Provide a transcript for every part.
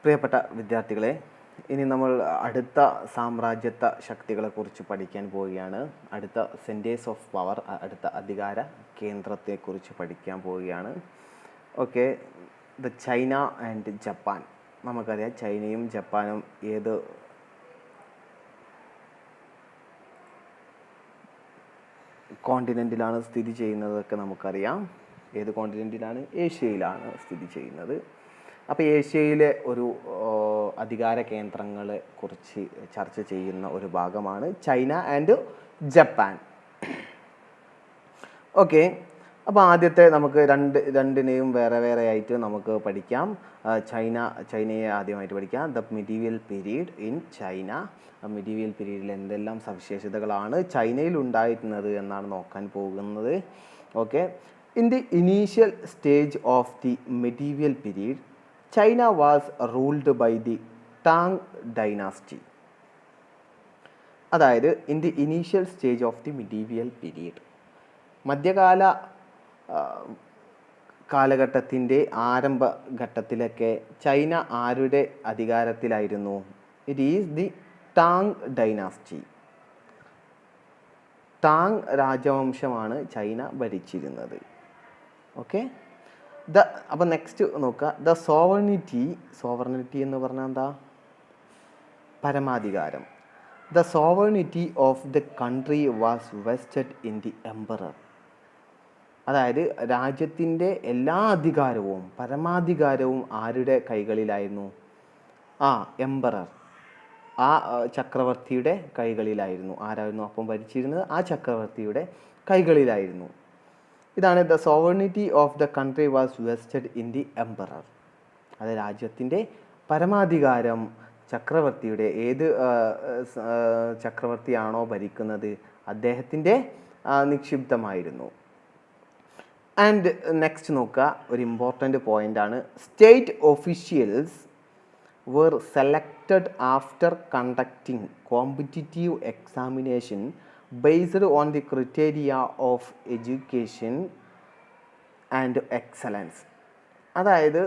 പ്രിയപ്പെട്ട വിദ്യാർത്ഥികളെ, ഇനി നമ്മൾ അടുത്ത സാമ്രാജ്യത്വ ശക്തികളെക്കുറിച്ച് പഠിക്കാൻ പോവുകയാണ്. അടുത്ത സെൻറ്റേഴ്സ് ഓഫ് പവർ, അടുത്ത അധികാര കേന്ദ്രത്തെക്കുറിച്ച് പഠിക്കാൻ പോവുകയാണ്. Okay, the China and Japan. നമുക്കറിയാം ചൈനയും ജപ്പാനും ഏത് കോണ്ടിനെൻറ്റിലാണ് സ്ഥിതി ചെയ്യുന്നതൊക്കെ നമുക്കറിയാം. ഏത് കോണ്ടിനെൻറ്റിലാണ്? ഏഷ്യയിലാണ് സ്ഥിതി ചെയ്യുന്നത്. അപ്പോൾ ഏഷ്യയിലെ ഒരു അധികാര കേന്ദ്രങ്ങളെ കുറിച്ച് ചർച്ച ചെയ്യുന്ന ഒരു ഭാഗമാണ് ചൈന ആൻഡ് ജപ്പാൻ. ഓക്കെ, അപ്പോൾ ആദ്യത്തെ നമുക്ക് രണ്ടിനെയും വേറെ വേറെ ആയിട്ട് നമുക്ക് പഠിക്കാം. ചൈനയെ ആദ്യമായിട്ട് പഠിക്കാം. The medieval period in China. Medieval പീരീഡിൽ എന്തെല്ലാം സവിശേഷതകളാണ് ചൈനയിൽ ഉണ്ടായിരുന്നത് എന്നാണ് നോക്കാൻ പോകുന്നത്. Okay, in the initial stage of the medieval period, China was ruled by the Tang dynasty. അതായത് in the initial stage of the medieval period, മധ്യകാല കാലഘട്ടത്തിൻ്റെ ആരംഭഘട്ടത്തിലൊക്കെ ചൈന ആരുടെ അധികാരത്തിലായിരുന്നു? It is the Tang dynasty. Tang രാജവംശമാണ് China ഭരിച്ചിരുന്നത്. Okay, അപ്പോൾ next നോക്കുക. ദ സോവർണിറ്റി എന്ന് പറഞ്ഞാൽ എന്താ? പരമാധികാരം. The sovereignty of the country was vested in the emperor. അതായത് രാജ്യത്തിൻ്റെ എല്ലാ അധികാരവും പരമാധികാരവും ആരുടെ കൈകളിലായിരുന്നു? എംപറർ, ആ ചക്രവർത്തിയുടെ കൈകളിലായിരുന്നു. ആരായിരുന്നു അപ്പം ഭരിച്ചിരുന്നത്? ആ ചക്രവർത്തിയുടെ കൈകളിലായിരുന്നു. ഇതാണ് the sovereignty of the country was vested in the emperor. അത് രാജ്യത്തിൻ്റെ പരമാധികാരം ചക്രവർത്തിയുടെ, ഏത് ചക്രവർത്തിയാണോ ഭരിക്കുന്നത് അദ്ദേഹത്തിൻ്റെ നിക്ഷിപ്തമായിരുന്നു. ആൻഡ് നെക്സ്റ്റ് നോക്കുക, ഒരു ഇമ്പോർട്ടൻ്റ് പോയിൻ്റാണ്. State officials were selected after conducting competitive examination based on the criteria of education and excellence. അതായത്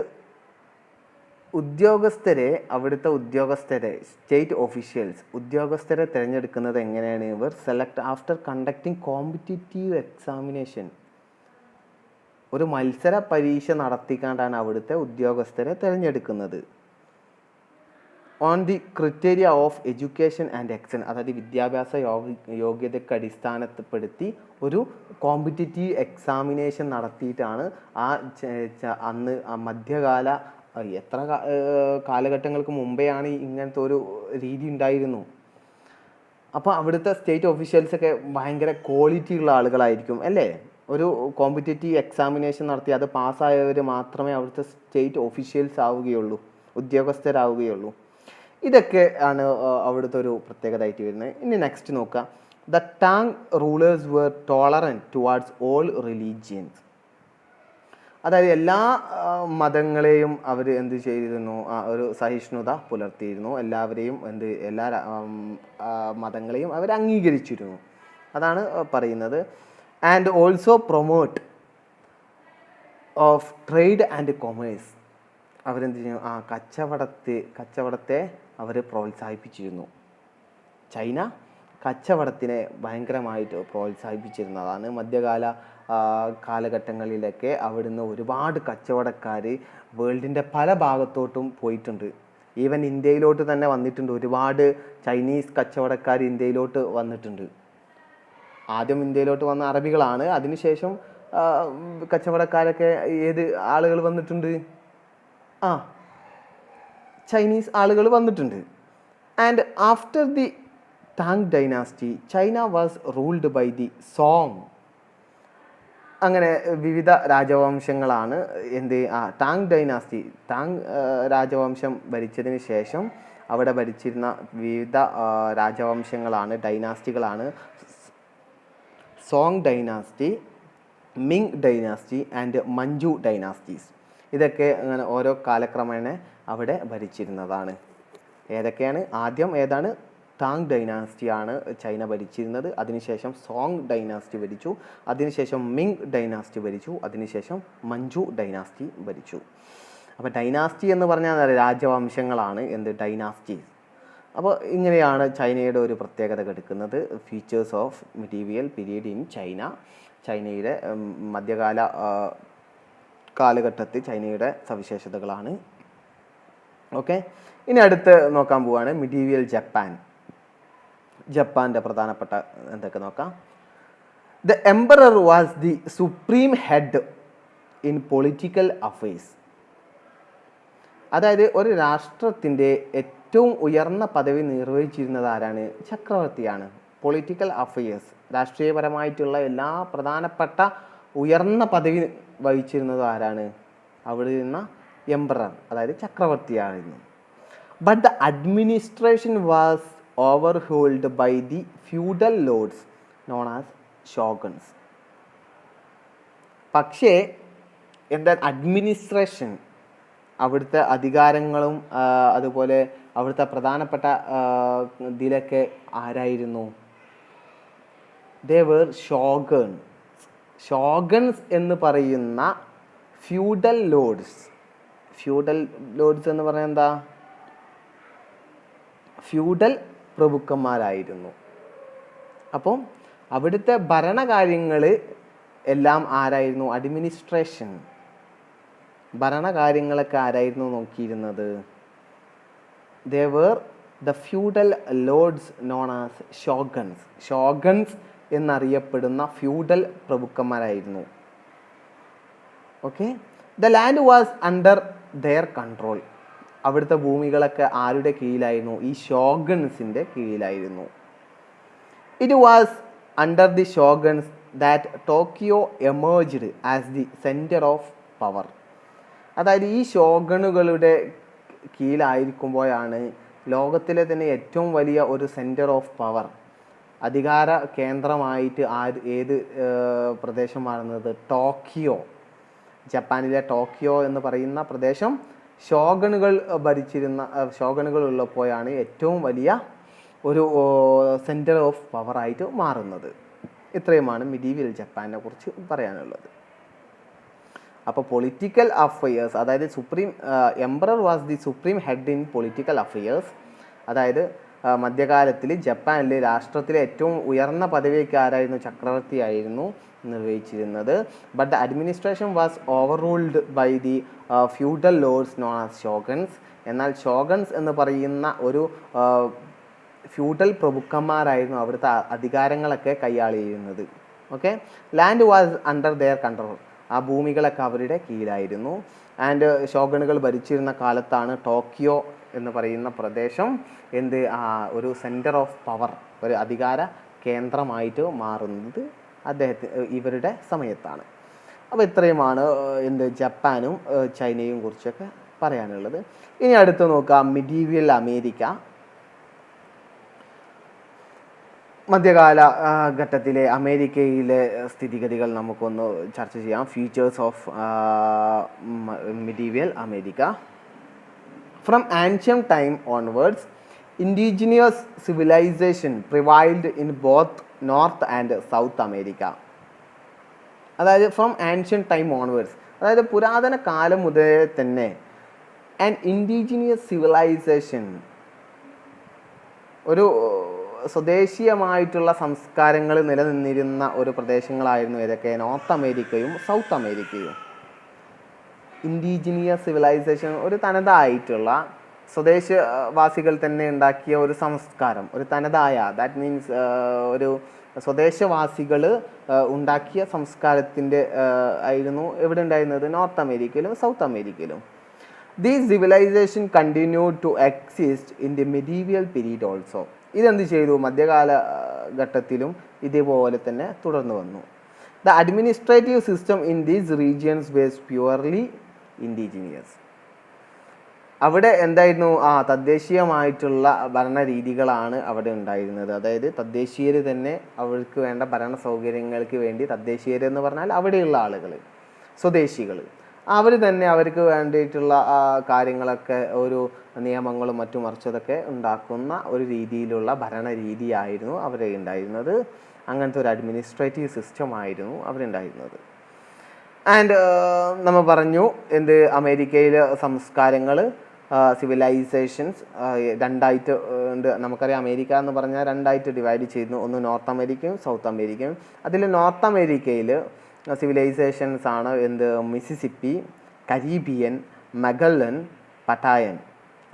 അവിടുത്തെ ഉദ്യോഗസ്ഥരെ, സ്റ്റേറ്റ് ഒഫീഷ്യൽസ് ഉദ്യോഗസ്ഥരെ തിരഞ്ഞെടുക്കുന്നത് എങ്ങനെയാണ്? ഇവർ select after conducting competitive examination. ഒരു മത്സര പരീക്ഷ നടത്തിക്കൊണ്ടാണ് അവിടുത്തെ ഉദ്യോഗസ്ഥരെ തിരഞ്ഞെടുക്കുന്നത്. On the criteria of education and excellence, അതായത് വിദ്യാഭ്യാസ യോഗ്യതയ്ക്ക് അടിസ്ഥാനപ്പെടുത്തി ഒരു കോമ്പറ്റീറ്റീവ് എക്സാമിനേഷൻ നടത്തിയിട്ടാണ് അന്ന് മധ്യകാല എത്ര കാലഘട്ടങ്ങൾക്ക് മുമ്പെയാണ് ഇങ്ങനത്തെ ഒരു രീതി ഉണ്ടായിരുന്നു. അപ്പോൾ അവിടുത്തെ സ്റ്റേറ്റ് ഓഫീഷ്യൽസൊക്കെ ഭയങ്കര ക്വാളിറ്റി ഉള്ള ആളുകളായിരിക്കും അല്ലേ? ഒരു കോമ്പറ്റീറ്റീവ് എക്സാമിനേഷൻ നടത്തി അത് പാസ്സായവർ മാത്രമേ അവിടുത്തെ സ്റ്റേറ്റ് ഓഫീഷ്യൽസ് ആവുകയുള്ളൂ, ഉദ്യോഗസ്ഥരാവുകയുള്ളൂ. ഇതൊക്കെ ആണ് അവിടുത്തെ ഒരു പ്രത്യേകത ആയിട്ട് വരുന്നത്. ഇനി നെക്സ്റ്റ് നോക്കുക. The Tang rulers were tolerant towards all religions. അതായത് എല്ലാ മതങ്ങളെയും അവർ എന്ത് ചെയ്തിരുന്നു? ഒരു സഹിഷ്ണുത പുലർത്തിയിരുന്നു. എല്ലാവരെയും എല്ലാ മതങ്ങളെയും അവർ അംഗീകരിച്ചിരുന്നു. അതാണ് പറയുന്നത്. And also promote of trade and commerce. അവരെന്ത് ചെയ്യും? കച്ചവടത്തെ അവർ പ്രോത്സാഹിപ്പിച്ചിരുന്നു. ചൈന കച്ചവടത്തിനെ ഭയങ്കരമായിട്ട് പ്രോത്സാഹിപ്പിച്ചിരുന്നതാണ്. മധ്യകാല കാലഘട്ടങ്ങളിലൊക്കെ അവിടുന്ന് ഒരുപാട് കച്ചവടക്കാർ വേൾഡിൻ്റെ പല ഭാഗത്തോട്ടും പോയിട്ടുണ്ട്. ഈവൻ ഇന്ത്യയിലോട്ട് തന്നെ വന്നിട്ടുണ്ട്. ഒരുപാട് ചൈനീസ് കച്ചവടക്കാർ ഇന്ത്യയിലോട്ട് വന്നിട്ടുണ്ട്. ആദ്യം ഇന്ത്യയിലോട്ട് വന്ന അറബികളാണ്. അതിനുശേഷം കച്ചവടക്കാരൊക്കെ ഏത് ആളുകൾ വന്നിട്ടുണ്ട്? ചൈനീസ് ആളുകൾ വന്നിട്ടുണ്ട്. And after the Tang dynasty China was ruled by the Song. അങ്ങനെ വിവിധ രാജവംശങ്ങളാണ് ടാങ് ഡൈനാസ്റ്റി. ടാങ് രാജവംശം ഭരിച്ചതിന് ശേഷം അവിടെ ഭരിച്ചിരുന്ന വിവിധ രാജവംശങ്ങളാണ്, ഡൈനാസ്റ്റികളാണ് Song dynasty, Ming dynasty and Manchu dynasties. ഇതൊക്കെ അങ്ങനെ ഓരോ കാലക്രമേണ അവിടെ ഭരിച്ചിരുന്നതാണ്. ഏതൊക്കെയാണ്? ആദ്യം ഏതാണ്? ടാങ് ഡൈനാസ്റ്റിയാണ് ചൈന ഭരിച്ചിരുന്നത്. അതിനുശേഷം സോങ് ഡൈനാസ്റ്റി ഭരിച്ചു. അതിനുശേഷം മിങ് ഡൈനാസ്റ്റി ഭരിച്ചു. അതിനുശേഷം മഞ്ജു ഡൈനാസ്റ്റി ഭരിച്ചു. അപ്പോൾ ഡൈനാസ്റ്റി എന്ന് പറഞ്ഞാൽ രാജവംശങ്ങളാണ് എന്ത് ഡൈനാസ്റ്റീസ്. അപ്പോൾ ഇങ്ങനെയാണ് ചൈനയുടെ ഒരു പ്രത്യേകത എടുക്കുന്നത്. Features of medieval period in China. ചൈനയുടെ മധ്യകാല കാലഘട്ടത്തിൽ ചൈനയുടെ സവിശേഷതകളാണ്. ഓക്കെ, ഇനി അടുത്ത് നോക്കാൻ പോവുകയാണ് മിഡീവിയൽ ജപ്പാൻ. ജപ്പാൻ്റെ പ്രധാനപ്പെട്ട എന്തൊക്കെ നോക്കാം. The emperor was the supreme head in political affairs. അതായത് ഒരു രാഷ്ട്രത്തിൻ്റെ ഏറ്റവും ഉയർന്ന പദവി നിർവഹിച്ചിരുന്നത് ആരാണ്? ചക്രവർത്തിയാണ്. പൊളിറ്റിക്കൽ അഫയേഴ്സ്, രാഷ്ട്രീയപരമായിട്ടുള്ള എല്ലാ പ്രധാനപ്പെട്ട ഉയർന്ന പദവി വഹിച്ചിരുന്നത് ആരാണ്? അവിടെ ഇരുന്ന എംപറർ, അതായത് ചക്രവർത്തിയായിരുന്നു. But the administration was overhauled by the feudal lords known as shoguns. പക്ഷേ എന്താ അഡ്മിനിസ്ട്രേഷൻ, അവിടുത്തെ അധികാരങ്ങളും അതുപോലെ അവിടുത്തെ പ്രധാനപ്പെട്ട ഇതിലൊക്കെ ആരായിരുന്നു? They were ഷോഗൺസ്. ഷോഗൺസ് എന്ന് പറയുന്ന ഫ്യൂഡൽ ലോർഡ്സ്. ഫ്യൂഡൽ ലോർഡ്സ് എന്ന് പറഞ്ഞാൽ എന്താ? ഫ്യൂഡൽ പ്രഭുക്കന്മാരായിരുന്നു. അപ്പം അവിടുത്തെ ഭരണകാര്യങ്ങൾ എല്ലാം ആരായിരുന്നു? അഡ്മിനിസ്ട്രേഷൻ, ഭരണകാര്യങ്ങളൊക്കെ ആരായിരുന്നു നോക്കിയിരുന്നത്? They were the feudal lords known as shoguns. Shoguns എന്നറിയപ്പെടുന്ന ഫ്യൂഡൽ പ്രഭുക്കന്മാരായിരുന്നു. Okay, the land was under their control. അവിടുത്തെ ഭൂമികളൊക്കെ ആരുടെ കീഴിലായിരുന്നു? ഈ ഷോഗൺസിൻ്റെ കീഴിലായിരുന്നു. It was under the shoguns that Tokyo emerged as the centre of power. അതായത് ഈ ഷോഗണുകളുടെ കീഴിലായിരിക്കുമ്പോഴാണ് ലോകത്തിലെ തന്നെ ഏറ്റവും വലിയ ഒരു സെൻറ്റർ ഓഫ് പവർ, അധികാര കേന്ദ്രമായിട്ട് ഏത് പ്രദേശം മാറുന്നത്? ടോക്കിയോ. ജപ്പാനിലെ ടോക്കിയോ എന്ന് പറയുന്ന പ്രദേശം ഷോഗണുകൾ ഭരിച്ചിരുന്ന, ഷോഗണുകൾ ഉള്ളപ്പോഴാണ് ഏറ്റവും വലിയ ഒരു സെൻറ്റർ ഓഫ് പവർ ആയിട്ട് മാറുന്നത്. ഇത്രയുമാണ് മിഡീവിയൽ ജപ്പാനെ കുറിച്ച് പറയാനുള്ളത്. അപ്പോൾ പൊളിറ്റിക്കൽ അഫയേഴ്സ്, അതായത് supreme emperor was the supreme head in political affairs. അതായത് മധ്യകാലത്തിൽ ജപ്പാനിൽ രാഷ്ട്രത്തിലെ ഏറ്റവും ഉയർന്ന പദവിയൊക്കെ ആരായിരുന്നു? ചക്രവർത്തിയായിരുന്നു നിർവഹിച്ചിരുന്നത്. But the administration was overruled by the feudal lords known as shoguns. എന്നാൽ ഷോഗൺസ് എന്ന് പറയുന്ന ഒരു ഫ്യൂഡൽ പ്രഭുക്കന്മാരായിരുന്നു അവിടുത്തെ അധികാരങ്ങളൊക്കെ കൈയാളിയിരുന്നത്. Okay, land was under their control. ആ ഭൂമികളൊക്കെ അവരുടെ കീഴിലായിരുന്നു. ആൻഡ് ഷോഗണുകൾ ഭരിച്ചിരുന്ന കാലത്താണ് ടോക്കിയോ എന്ന് പറയുന്ന പ്രദേശം ഒരു സെൻറ്റർ ഓഫ് പവർ, ഒരു അധികാര കേന്ദ്രമായിട്ട് മാറുന്നത് ഇവരുടെ സമയത്താണ്. അപ്പോൾ ഇത്രയുമാണ് ജപ്പാനും ചൈനയും കുറിച്ചൊക്കെ പറയാനുള്ളത്. ഇനി അടുത്ത് നോക്കാം മിഡീവിയൽ അമേരിക്ക. മധ്യകാല ഘട്ടത്തിലെ അമേരിക്കയിലെ സ്ഥിതിഗതികൾ നമുക്കൊന്ന് ചർച്ച ചെയ്യാം. Features of medieval America. From ancient time onwards indigenous civilisation prevailed in both North and South America. അതായത് ഫ്രം ആൻഷ്യന്റ് ടൈം ഓൺവേർഡ്സ്, അതായത് പുരാതന കാലം മുതലേ തന്നെ ആൻഡ് ഇൻഡിജിനിയസ് സിവിലൈസേഷൻ, ഒരു സ്വദേശീയമായിട്ടുള്ള സംസ്കാരങ്ങൾ നിലനിന്നിരുന്ന ഒരു പ്രദേശങ്ങളായിരുന്നു ഏതൊക്കെ? നോർത്ത് അമേരിക്കയും സൗത്ത് അമേരിക്കയും. ഇൻഡിജിനിയസ് സിവിലൈസേഷൻ ഒരു തനതായിട്ടുള്ള സ്വദേശവാസികൾ തന്നെ ഉണ്ടാക്കിയ ഒരു സംസ്കാരം, ഒരു തനതായ, ദാറ്റ് മീൻസ് ഒരു സ്വദേശവാസികൾ ഉണ്ടാക്കിയ സംസ്കാരത്തിൻ്റെ ആയിരുന്നു എവിടെ ഉണ്ടായിരുന്നത്? നോർത്ത് അമേരിക്കയിലും സൗത്ത് അമേരിക്കയിലും. These civilisation continue to exist in the medieval period also. ഇതെന്ത് ചെയ്തു? മധ്യകാല ഘട്ടത്തിലും ഇതേപോലെ തന്നെ തുടർന്നു വന്നു. The administrative system in these regions was purely indigenous. അവിടെ എന്തായിരുന്നു? തദ്ദേശീയമായിട്ടുള്ള ഭരണരീതികളാണ് അവിടെ ഉണ്ടായിരുന്നത്. അതായത് തദ്ദേശീയർ തന്നെ അവർക്ക് വേണ്ട ഭരണ സൗകര്യങ്ങൾക്ക് വേണ്ടി, തദ്ദേശീയർ എന്ന് പറഞ്ഞാൽ അവിടെയുള്ള ആളുകൾ, സ്വദേശികൾ, അവർ തന്നെ അവർക്ക് വേണ്ടിയിട്ടുള്ള കാര്യങ്ങളൊക്കെ, ഒരു നിയമങ്ങളും മറ്റും മറിച്ചതൊക്കെ ഉണ്ടാക്കുന്ന ഒരു രീതിയിലുള്ള ഭരണരീതിയായിരുന്നു അവിടെ ഉണ്ടായിരുന്നത്. അങ്ങനത്തെ ഒരു അഡ്മിനിസ്ട്രേറ്റീവ് സിസ്റ്റം ആയിരുന്നു അവിടെ ഉണ്ടായിരുന്നത്. ആൻഡ് നമ്മൾ പറഞ്ഞു എന്ത് അമേരിക്കയിലെ സംസ്കാരങ്ങൾ സിവിലൈസേഷൻസ് രണ്ടായിട്ട് ഉണ്ട്. നമുക്കറിയാം അമേരിക്ക എന്ന് പറഞ്ഞാൽ രണ്ടായിട്ട് ഡിവൈഡ് ചെയ്യുന്നു. ഒന്ന് നോർത്ത് അമേരിക്കയും സൗത്ത് അമേരിക്കയും. അതിൽ നോർത്ത് അമേരിക്കയിൽ സിവിലൈസേഷൻസ് ആണ് എന്ത് മിസിസിപ്പി, കരീബിയൻ, മഗല്ലൻ, പട്ടായൻ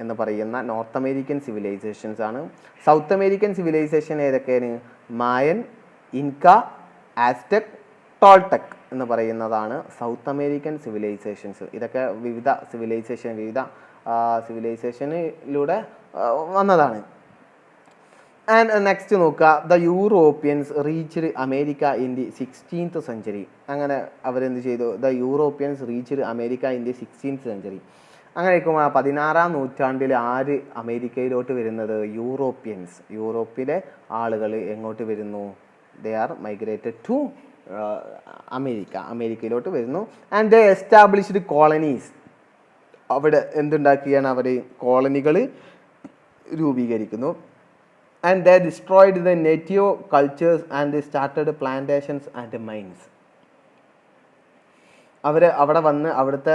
എന്ന് പറയുന്ന നോർത്ത് അമേരിക്കൻ സിവിലൈസേഷൻസ് ആണ്. സൗത്ത് അമേരിക്കൻ സിവിലൈസേഷൻ ഏതൊക്കെയാണ്? മായൻ, ഇൻക, ആസ്ടെക്, ടോൾടെക് എന്ന് പറയുന്നതാണ് സൗത്ത് അമേരിക്കൻ സിവിലൈസേഷൻസ്. ഇതൊക്കെ വിവിധ സിവിലൈസേഷനിലൂടെ വന്നതാണ്. ആൻഡ് നെക്സ്റ്റ് നോക്കുക, the Europeans reached America in the 16th century. അങ്ങനെ അവരെന്ത് ചെയ്തു? The Europeans reached America in the 16th century. അങ്ങനെ ഇരിക്കുമ്പോൾ 16ാം നൂറ്റാണ്ടിൽ ആര് അമേരിക്കയിലോട്ട് വരുന്നത്? യൂറോപ്യൻസ്. യൂറോപ്പിലെ ആളുകൾ എങ്ങോട്ട് വരുന്നു? ദേ ആർ മൈഗ്രേറ്റഡ് ടു അമേരിക്കയിലോട്ട് വരുന്നു. And they established colonies. അവിടെ എന്തുണ്ടാക്കിയാണ്? അവർ കോളനികൾ രൂപീകരിക്കുന്നു. And they destroyed the native cultures and started plantations and mines. അവർ അവിടെ വന്ന് അവിടുത്തെ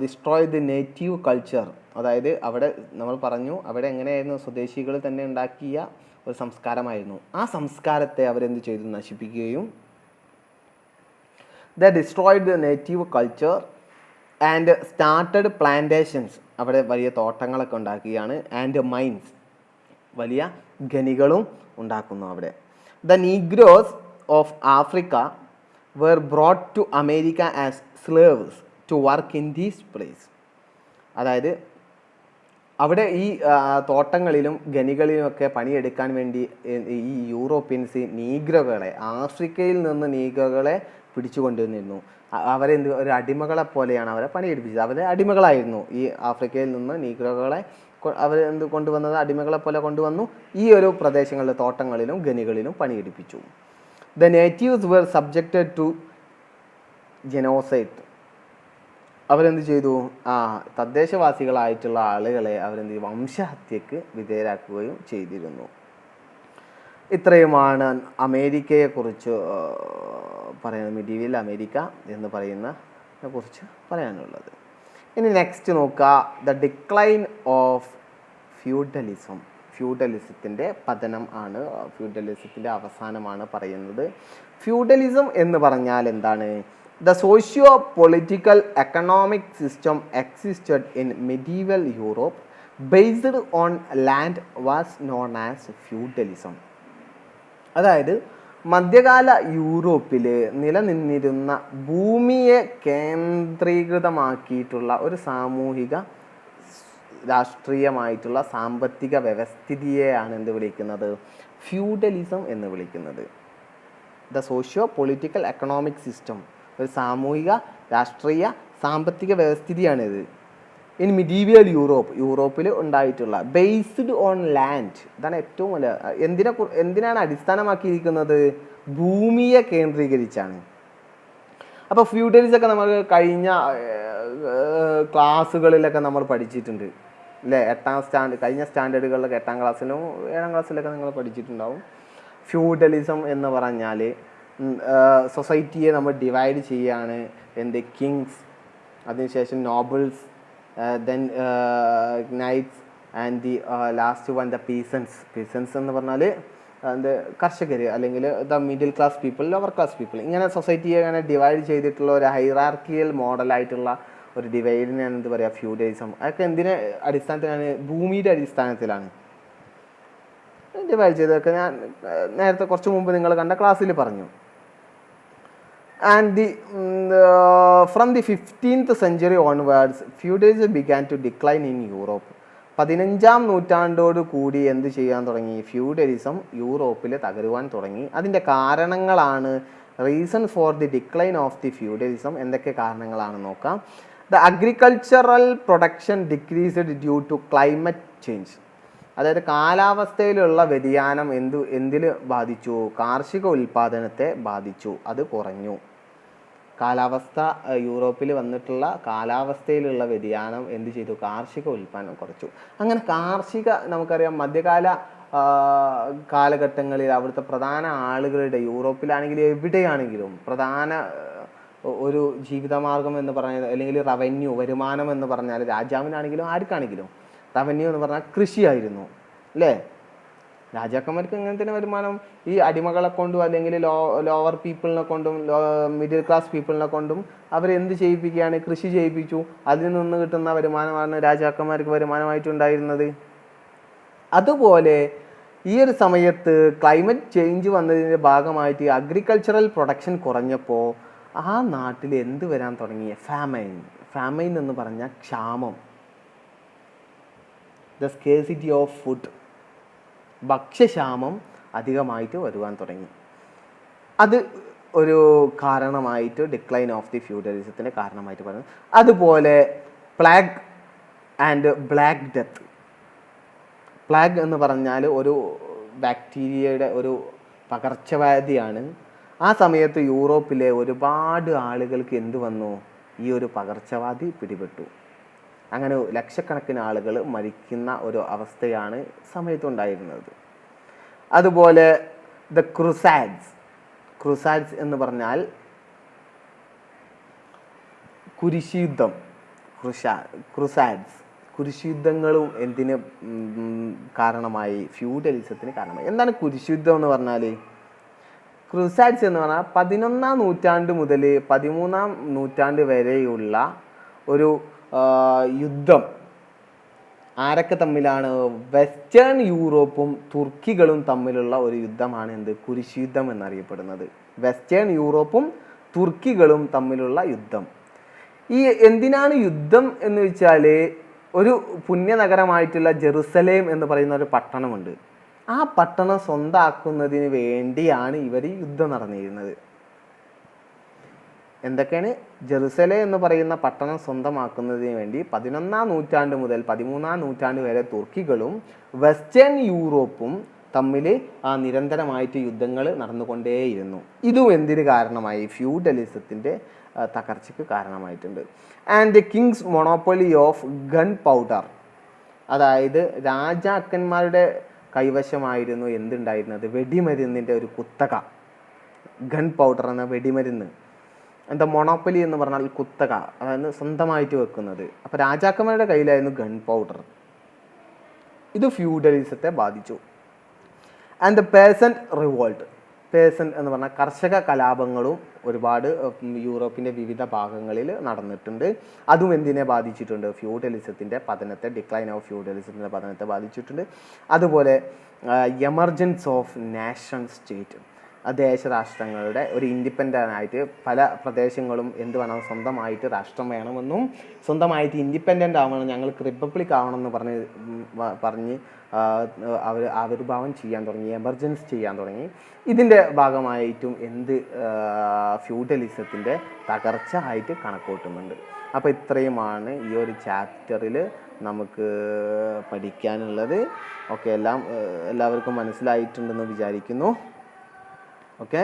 ഡിസ്ട്രോയ് ദി നേറ്റീവ് കൾച്ചർ, അതായത് അവിടെ നമ്മൾ പറഞ്ഞു അവിടെ എങ്ങനെയായിരുന്നു സ്വദേശികൾ തന്നെ ഉണ്ടാക്കിയ ഒരു സംസ്കാരമായിരുന്നു. ആ സംസ്കാരത്തെ അവരെന്ത് ചെയ്തു? നശിപ്പിക്കുകയും the destroyed the native culture and started plantations. അവിടെ വലിയ തോട്ടങ്ങളൊക്കെ ഉണ്ടാക്കുകയാണ്. ആൻഡ് മൈൻസ്, വലിയ ഖനികളും ഉണ്ടാക്കുന്നു അവിടെ. The Negroes of Africa were brought to America as slaves to work in this place. അതായത് അവിടെ ഈ തോട്ടങ്ങളിലും ഖനികളിലുമൊക്കെ പണിയെടുക്കാൻ വേണ്ടി ഈ യൂറോപ്യൻസ് നീഗ്രോകളെ, ആഫ്രിക്കയിൽ നിന്ന് നീഗ്രോകളെ പിടിച്ചു കൊണ്ടുവന്നിരുന്നു. അവരെന്ത് ഒരു അടിമകളെ പോലെയാണ് അവരെ പണിയെടുപ്പിച്ചത്. അവരെ അടിമകളായിരുന്നു. ഈ ആഫ്രിക്കയിൽ നിന്ന് നീഗ്രോകളെ അവരെന്ത് കൊണ്ടുവന്നത്? അടിമകളെ പോലെ കൊണ്ടുവന്നു. ഈ ഒരു പ്രദേശങ്ങളിലെ തോട്ടങ്ങളിലും ഖനികളിലും പണിയെടുപ്പിച്ചു. The natives were subjected to genocide. അവരെന്ത് ചെയ്തു? തദ്ദേശവാസികളായിട്ടുള്ള ആളുകളെ അവരെന്ത് വംശഹത്യക്ക് വിധേയരാക്കുകയും ചെയ്തിരുന്നു. ഇത്രയുമാണ് അമേരിക്കയെക്കുറിച്ച് പറയുന്നത്, മിഡീവിയൽ അമേരിക്ക എന്ന് പറയുന്നതിനെ കുറിച്ച് പറയാനുള്ളത്. ഇനി നെക്സ്റ്റ് നോക്കുക, ദ ഡിക്ലൈൻ ഓഫ് ഫ്യൂഡലിസം. ഫ്യൂഡലിസത്തിൻ്റെ പതനം ആണ്, ഫ്യൂഡലിസത്തിൻ്റെ അവസാനമാണ് പറയുന്നത്. ഫ്യൂഡലിസം എന്ന് പറഞ്ഞാൽ എന്താണ്? The socio political economic system existed in medieval Europe based on land was known as feudalism. അതായത് മധ്യകാല യൂറോപ്പിൽ നിലനിന്നിരുന്ന ഭൂമിയെ കേന്ദ്രീകൃതമാക്കിയിട്ടുള്ള ഒരു സാമൂഹിക രാഷ്ട്രീയമായിട്ടുള്ള സാമ്പത്തിക വ്യവസ്ഥിതിയെയാണ് എന്ത് വിളിക്കുന്നത്? ഫ്യൂഡലിസം എന്ന് വിളിക്കുന്നത്. The socio political economic system, ഒരു സാമൂഹിക രാഷ്ട്രീയ സാമ്പത്തിക വ്യവസ്ഥിതിയാണിത്. ഇൻ മിഡീവിയൽ യൂറോപ്പിൽ ഉണ്ടായിട്ടുള്ള ബേസ്ഡ് ഓൺ ലാൻഡ്. ഇതാണ് ഏറ്റവും വലിയ. എന്തിനാണ് അടിസ്ഥാനമാക്കിയിരിക്കുന്നത്? ഭൂമിയെ കേന്ദ്രീകരിച്ചാണ്. അപ്പോൾ ഫ്യൂഡലിസമൊക്കെ നമ്മൾ കഴിഞ്ഞ ക്ലാസ്സുകളിലൊക്കെ നമ്മൾ പഠിച്ചിട്ടുണ്ട് അല്ലേ? കഴിഞ്ഞ സ്റ്റാൻഡേർഡുകളിലൊക്കെ 8ാം ക്ലാസ്സിലും 7ാം ക്ലാസ്സിലൊക്കെ നിങ്ങൾ പഠിച്ചിട്ടുണ്ടാവും. ഫ്യൂഡലിസം എന്ന് പറഞ്ഞാൽ സൊസൈറ്റിയെ നമ്മൾ ഡിവൈഡ് ചെയ്യുകയാണ്. കിങ്സ്, അതിനുശേഷം nobles, then knights and the last one the peasants എന്ന് പറഞ്ഞാൽ കർഷകർ, അല്ലെങ്കിൽ the middle class people, lower class people. ഇങ്ങനെ സൊസൈറ്റിയെ അങ്ങനെ ഡിവൈഡ് ചെയ്തിട്ടുള്ള ഒരു ഹൈറാർക്കിയൽ മോഡലായിട്ടുള്ള ഒരു ഡിവൈഡിനെയാണ് എന്ത് പറയുക? ഫ്യൂഡലിസം. അതൊക്കെ എന്തിനെ അടിസ്ഥാനത്തിലാണ്? ഭൂമിയുടെ അടിസ്ഥാനത്തിലാണ് ഡിവൈഡ് ചെയ്തതൊക്കെ ഞാൻ നേരത്തെ കുറച്ച് മുമ്പ് നിങ്ങൾ കണ്ട ക്ലാസ്സിൽ പറഞ്ഞു. And from the 15th century onwards feudalism began to decline in Europe. 15ാം നൂറ്റാണ്ടോട് കൂടി എന്ത് ചെയ്യാൻ തുടങ്ങി? ഫ്യൂഡലിസം യൂറോപ്പിൽ തകരുവാൻ തുടങ്ങി. അതിൻ്റെ കാരണങ്ങളാണ് reason for the decline of the feudalism. എന്തൊക്കെ കാരണങ്ങളാണ് നോക്കാം. The agricultural production decreased due to climate change. അതായത് കാലാവസ്ഥയിലുള്ള വ്യതിയാനം എന്തിൽ ബാധിച്ചു? കാർഷിക ഉൽപ്പാദനത്തെ ബാധിച്ചു, അത് കുറഞ്ഞു. കാലാവസ്ഥ, യൂറോപ്പിൽ വന്നിട്ടുള്ള കാലാവസ്ഥയിലുള്ള വ്യതിയാനം എന്ത് ചെയ്തു? കാർഷിക ഉൽപ്പാദനം കുറച്ചു. അങ്ങനെ നമുക്കറിയാം മധ്യകാല കാലഘട്ടങ്ങളിൽ അവിടുത്തെ പ്രധാന ആളുകളുടെ, യൂറോപ്പിലാണെങ്കിലും എവിടെയാണെങ്കിലും പ്രധാന ഒരു ജീവിതമാർഗം എന്ന് പറഞ്ഞാൽ, അല്ലെങ്കിൽ റവന്യൂ, വരുമാനം എന്ന് പറഞ്ഞാൽ രാജാവിനാണെങ്കിലും ആർക്കാണെങ്കിലും റവന്യൂ എന്ന് പറഞ്ഞാൽ കൃഷിയായിരുന്നു അല്ലേ? രാജാക്കന്മാർക്ക് എങ്ങനത്തെ വരുമാനം? ഈ അടിമകളെ കൊണ്ടും അല്ലെങ്കിൽ ലോവർ പീപ്പിളിനെ കൊണ്ടും മിഡിൽ ക്ലാസ് പീപ്പിളിനെ കൊണ്ടും അവരെന്ത് ചെയ്യിപ്പിക്കുകയാണ്? കൃഷി ചെയ്യിപ്പിച്ചു. അതിൽ നിന്ന് കിട്ടുന്ന വരുമാനമാണ് രാജാക്കന്മാർക്ക് വരുമാനമായിട്ടുണ്ടായിരുന്നത്. അതുപോലെ ഈ ഒരു സമയത്ത് ക്ലൈമറ്റ് ചേഞ്ച് വന്നതിൻ്റെ ഭാഗമായിട്ട് അഗ്രികൾച്ചറൽ പ്രൊഡക്ഷൻ കുറഞ്ഞപ്പോൾ ആ നാട്ടിൽ എന്ത് വരാൻ തുടങ്ങി? ഫാമൈൻ എന്ന് പറഞ്ഞാൽ ക്ഷാമം, ദ സ്കേഴ്സിറ്റി ഓഫ് ഫുഡ്, ഭക്ഷ്യക്ഷാമം അധികമായിട്ട് വരുവാൻ തുടങ്ങി. അത് ഒരു കാരണമായിട്ട് ഡിക്ലൈൻ ഓഫ് ദി ഫ്യൂഡലിസത്തിന് കാരണമായിട്ട് പറയുന്നു. അതുപോലെ plague and black death. Plague എന്ന് പറഞ്ഞാൽ ഒരു ബാക്ടീരിയയുടെ ഒരു പകർച്ചവ്യാധിയാണ്. ആ സമയത്ത് യൂറോപ്പിലെ ഒരുപാട് ആളുകൾക്ക് എന്ത് വന്നു? ഈ ഒരു പകർച്ചവ്യാധി പിടിപെട്ടു. അങ്ങനെ ലക്ഷക്കണക്കിന് ആളുകൾ മരിക്കുന്ന ഒരു അവസ്ഥയാണ് സമയത്തുണ്ടായിരുന്നത്. അതുപോലെ ദ ക്രുസാഡ്സ് എന്ന് പറഞ്ഞാൽ കുരിശുയുദ്ധം. കുരിശുയുദ്ധങ്ങളും എന്തിന് കാരണമായി? ഫ്യൂഡലിസത്തിന് കാരണമായി. എന്താണ് കുരിശുയുദ്ധം എന്ന് പറഞ്ഞാൽ? ക്രുസാഡ്സ് എന്ന് പറഞ്ഞാൽ 11-ാം നൂറ്റാണ്ട് മുതൽ 13-ാം നൂറ്റാണ്ട് വരെയുള്ള ഒരു യുദ്ധം. ആരൊക്കെ തമ്മിലാണ്? വെസ്റ്റേൺ യൂറോപ്പും തുർക്കികളും തമ്മിലുള്ള ഒരു യുദ്ധമാണ് എന്ത്? കുരിശുയുദ്ധം എന്നറിയപ്പെടുന്നത്. വെസ്റ്റേൺ യൂറോപ്പും തുർക്കികളും തമ്മിലുള്ള യുദ്ധം. ഈ എന്തിനാണ് യുദ്ധം എന്ന് വെച്ചാൽ, ഒരു പുണ്യനഗരമായിട്ടുള്ള ജെറുസലേം എന്ന് പറയുന്ന ഒരു പട്ടണമുണ്ട്. ആ പട്ടണം സ്വന്തമാക്കുന്നതിന് വേണ്ടിയാണ് ഇവർ യുദ്ധം നടന്നിരുന്നത്. എന്തൊക്കെയാണ്? ജെറുസലേം എന്ന് പറയുന്ന പട്ടണം സ്വന്തമാക്കുന്നതിന് വേണ്ടി 11-ാം നൂറ്റാണ്ട് മുതൽ 13-ാം നൂറ്റാണ്ട് വരെ തുർക്കികളും വെസ്റ്റേൺ യൂറോപ്പും തമ്മിൽ നിരന്തരമായിട്ട് യുദ്ധങ്ങൾ നടന്നുകൊണ്ടേയിരുന്നു. ഇതും എന്തിന് കാരണമായി? ഫ്യൂഡലിസത്തിൻ്റെ തകർച്ചയ്ക്ക് കാരണമായിട്ടുണ്ട്. And the Kings monopoly of gun powder. അതായത് രാജാക്കന്മാരുടെ കൈവശമായിരുന്നു എന്തുണ്ടായിരുന്നത്? വെടിമരുന്നിൻ്റെ ഒരു കുത്തക. ഗൺ പൗഡർ എന്ന വെടിമരുന്ന്. എന്താ മൊണോപ്പൊലി എന്ന് പറഞ്ഞാൽ കുത്തക, അതായത് സ്വന്തമായിട്ട് വെക്കുന്നത്. അപ്പോൾ രാജാക്കന്മാരുടെ കയ്യിലായിരുന്നു ഗൺ പൗഡർ. ഇത് ഫ്യൂഡലിസത്തെ ബാധിച്ചു. And the percent revolt. Percent എന്ന് പറഞ്ഞാൽ കർഷക കലാപങ്ങളും ഒരുപാട് യൂറോപ്പിൻ്റെ വിവിധ ഭാഗങ്ങളിൽ നടന്നിട്ടുണ്ട്. അതും എന്തിനെ ബാധിച്ചിട്ടുണ്ട്? ഫ്യൂഡലിസത്തിൻ്റെ പതനത്തെ, ഡിക്ലൈൻ ഓഫ് ഫ്യൂഡലിസത്തിൻ്റെ പതനത്തെ ബാധിച്ചിട്ടുണ്ട്. അതുപോലെ എമർജൻസ് ഓഫ് നാഷൻ സ്റ്റേറ്റ്. ദേശരാഷ്ട്രങ്ങളുടെ ഒരു ഇൻഡിപെൻഡൻ്റ് ആയിട്ട് പല പ്രദേശങ്ങളും എന്ത് വേണം? സ്വന്തമായിട്ട് രാഷ്ട്രം വേണമെന്നും സ്വന്തമായിട്ട് ഇൻഡിപെൻഡൻ്റ് ആവണം, ഞങ്ങൾക്ക് റിപ്പബ്ലിക് ആവണമെന്ന് പറഞ്ഞ് അവർ ആവിർഭാവം ചെയ്യാൻ തുടങ്ങി, എമർജൻസി ചെയ്യാൻ തുടങ്ങി. ഇതിൻ്റെ ഭാഗമായിട്ടും ഫ്യൂഡലിസത്തിൻ്റെ തകർച്ച ആയിട്ട് കണക്കൂട്ടുന്നുണ്ട്. അപ്പോൾ ഇത്രയുമാണ് ഈ ഒരു ചാപ്റ്ററിൽ നമുക്ക് പഠിക്കാനുള്ളത്. ഓക്കെ, എല്ലാവർക്കും മനസ്സിലായിട്ടുണ്ടെന്ന് വിചാരിക്കുന്നു. Okay.